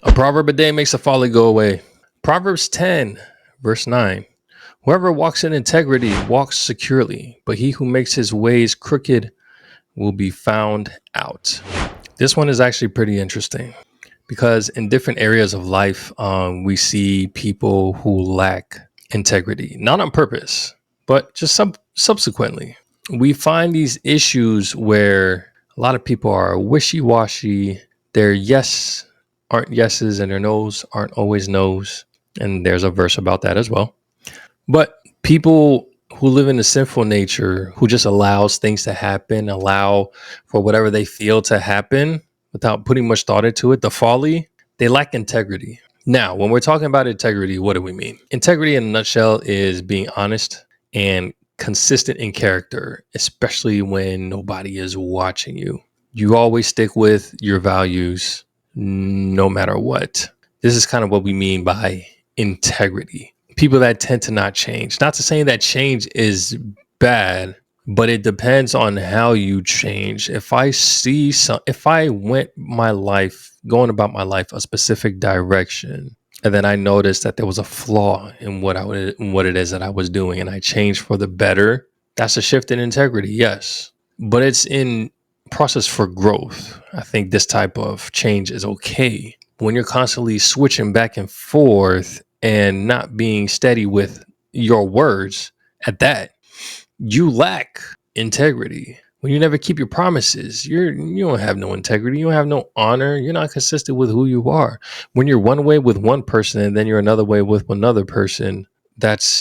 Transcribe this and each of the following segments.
A proverb a day makes the folly go away. Proverbs 10, verse 9. Whoever walks in integrity walks securely, but he who makes his ways crooked will be found out. This one is actually pretty interesting because in different areas of life, we see people who lack integrity, not on purpose, but just subsequently. We find these issues where a lot of people are wishy-washy. Their yes aren't yeses and their no's aren't always no's. And there's a verse about that as well. But people who live in a sinful nature, who just allows things to happen, allow for whatever they feel to happen without putting much thought into it, the folly, they lack integrity. Now, when we're talking about integrity, what do we mean? Integrity in a nutshell is being honest and consistent in character, especially when nobody is watching you. You always stick with your values no matter what. This is kind of what we mean by integrity. People that tend to not change. Not to say that change is bad, but it depends on how you change. If I went my life, going about my life a specific direction, and then I noticed that there was a flaw in what it is that I was doing, and I changed for the better, that's a shift in integrity, yes. But it's in process for growth. I think this type of change is okay. When you're constantly switching back and forth and not being steady with your words at that, you lack integrity. When you never keep your promises, you don't have no integrity. You don't have no honor. You're not consistent with who you are. When you're one way with one person and then you're another way with another person,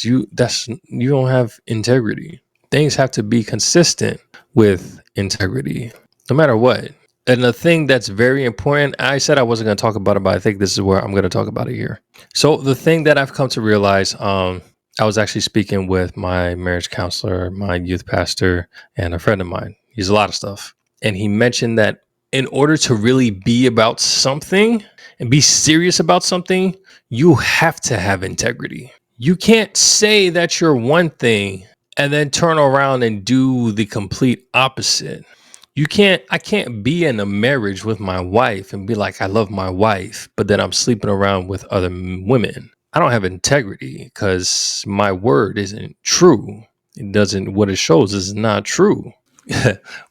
you don't have integrity. Things have to be consistent with integrity, no matter what. And the thing that's very important, I said I wasn't going to talk about it, but I think this is where I'm going to talk about it here. So the thing that I've come to realize, I was actually speaking with my marriage counselor, my youth pastor, and a friend of mine. He's a lot of stuff. And he mentioned that in order to really be about something and be serious about something, you have to have integrity. You can't say that you're one thing and then turn around and do the complete opposite. I can't be in a marriage with my wife and be like, I love my wife, but then I'm sleeping around with other women. I don't have integrity because my word isn't true. What it shows is not true.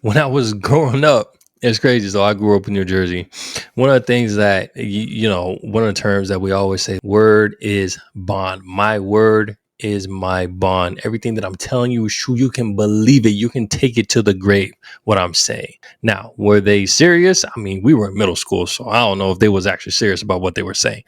When I was growing up, it's crazy. So I grew up in New Jersey. One of the things that, one of the terms that we always say, word is bond. My word is my bond. Everything that I'm telling you is true. You can believe it. You can take it to the grave, what I'm saying. Now, were they serious? I mean, we were in middle school, so I don't know if they was actually serious about what they were saying.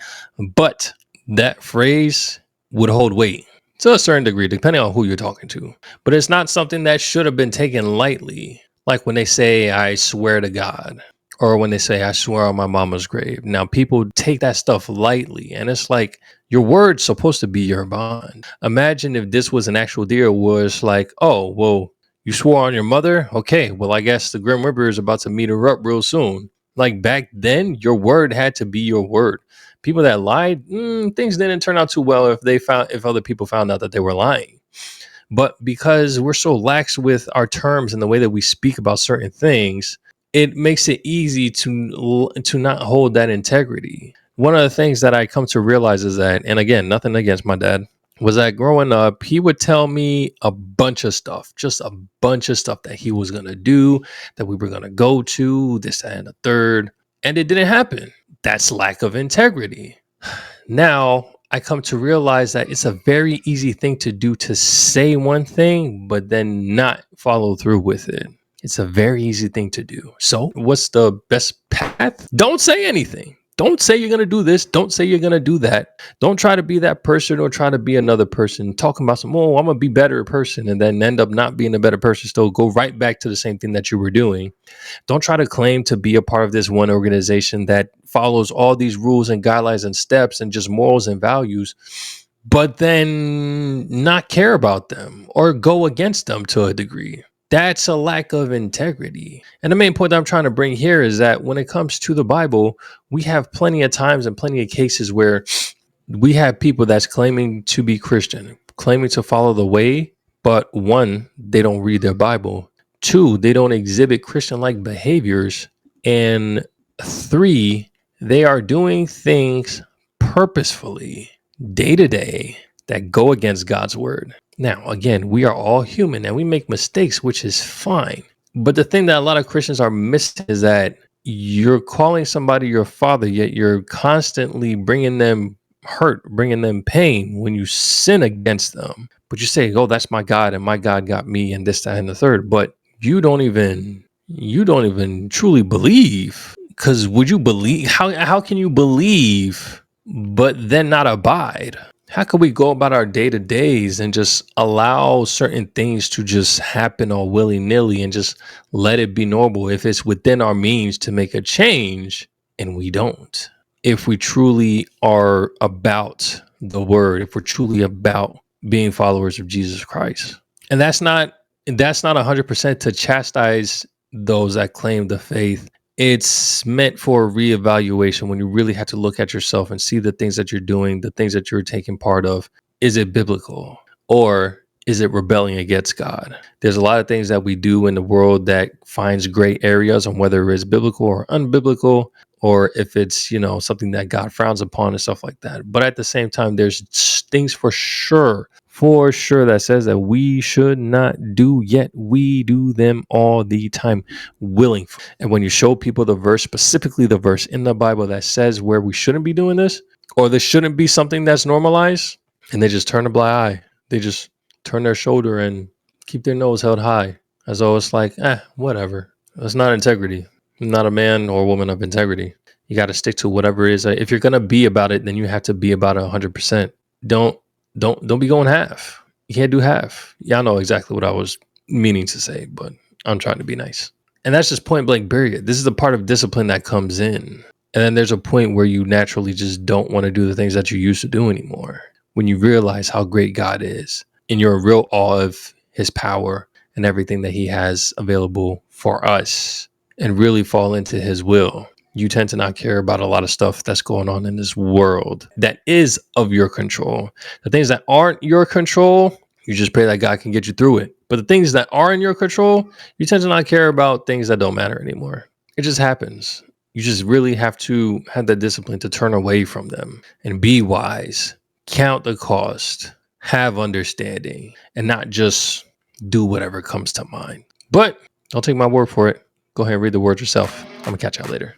But that phrase would hold weight to a certain degree, depending on who you're talking to. But it's not something that should have been taken lightly. Like when they say, I swear to God, or when they say, I swear on my mama's grave. Now, people take that stuff lightly, and it's like, your word's supposed to be your bond. Imagine if this was an actual deal where it's like, oh, well, you swore on your mother? Okay, well, I guess the Grim Reaper is about to meet her up real soon. Like back then, your word had to be your word. People that lied, things didn't turn out too well if other people found out that they were lying. But because we're so lax with our terms and the way that we speak about certain things, it makes it easy to not hold that integrity. One of the things that I come to realize is that, and again, nothing against my dad, was that growing up, he would tell me a bunch of stuff, just a bunch of stuff that he was going to do, that we were going to go to, this, that, and the third. And it didn't happen. That's lack of integrity. Now, I come to realize that it's a very easy thing to do, to say one thing, but then not follow through with it. It's a very easy thing to do. So what's the best path? Don't say anything. Don't say you're going to do this. Don't say you're going to do that. Don't try to be that person or try to be another person talking about I'm going to be better person and then end up not being a better person. Still go right back to the same thing that you were doing. Don't try to claim to be a part of this one organization that follows all these rules and guidelines and steps and just morals and values, but then not care about them or go against them to a degree. That's a lack of integrity. And the main point that I'm trying to bring here is that when it comes to the Bible, we have plenty of times and plenty of cases where we have people that's claiming to be Christian, claiming to follow the way, but one, they don't read their Bible. Two, they don't exhibit Christian-like behaviors. And three, They are doing things purposefully, day to day, that go against God's word. Now, again, we are all human and we make mistakes, which is fine. But the thing that a lot of Christians are missing is that you're calling somebody your father, yet you're constantly bringing them hurt, bringing them pain when you sin against them. But you say, "Oh, that's my God, and my God got me," and this, that, and the third. But you don't even truly believe. Because would you believe? How can you believe but then not abide? How can we go about our day to days and just allow certain things to just happen all willy nilly and just let it be normal if it's within our means to make a change and we don't? If we truly are about the word, if we're truly about being followers of Jesus Christ. And that's not 100% to chastise those that claim the faith. It's meant for a reevaluation when you really have to look at yourself and see the things that you're doing, the things that you're taking part of. Is it biblical or is it rebelling against God? There's a lot of things that we do in the world that finds gray areas on whether it's biblical or unbiblical, or if it's, something that God frowns upon and stuff like that. But at the same time, there's things for sure that says that we should not do, yet we do them all the time willing. And when you show people the verse, specifically the verse in the Bible that says where we shouldn't be doing this, or this shouldn't be something that's normalized, and they just turn a blind eye, they just turn their shoulder and keep their nose held high, as though it's like, whatever. That's not integrity. I'm not a man or woman of integrity. You got to stick to whatever it is. If you're gonna be about it, then you have to be about it 100%. Don't be going half. You can't do half. Y'all know exactly what I was meaning to say, but I'm trying to be nice. And that's just point blank period. This is the part of discipline that comes in. And then there's a point where you naturally just don't want to do the things that you used to do anymore. When you realize how great God is and you're in real awe of his power and everything that he has available for us and really fall into his will. You tend to not care about a lot of stuff that's going on in this world that is of your control. The things that aren't your control, you just pray that God can get you through it. But the things that are in your control, you tend to not care about things that don't matter anymore. It just happens. You just really have to have that discipline to turn away from them and be wise, count the cost, have understanding, and not just do whatever comes to mind. But don't take my word for it. Go ahead and read the word yourself. I'm going to catch y'all later.